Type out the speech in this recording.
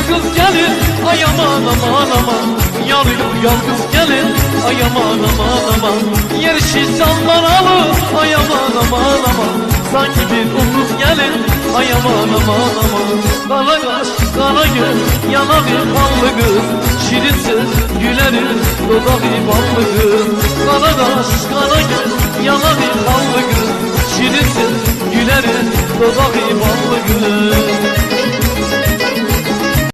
kız gelin, ay aman aman aman. Yanıyor yalnız gelin, ay aman aman aman. Yerişi sallar alır, ay aman aman aman. Sanki bir umuz gelin, ay aman aman aman. Kara kaş, kara göz, yanarı kanlı kız. Şirin söz, gülerim, dudağı ballı kız. Kara kaş, kara göz, yanarı kanlı kız. Şirin söz, gülerim, dudağı ballı kız.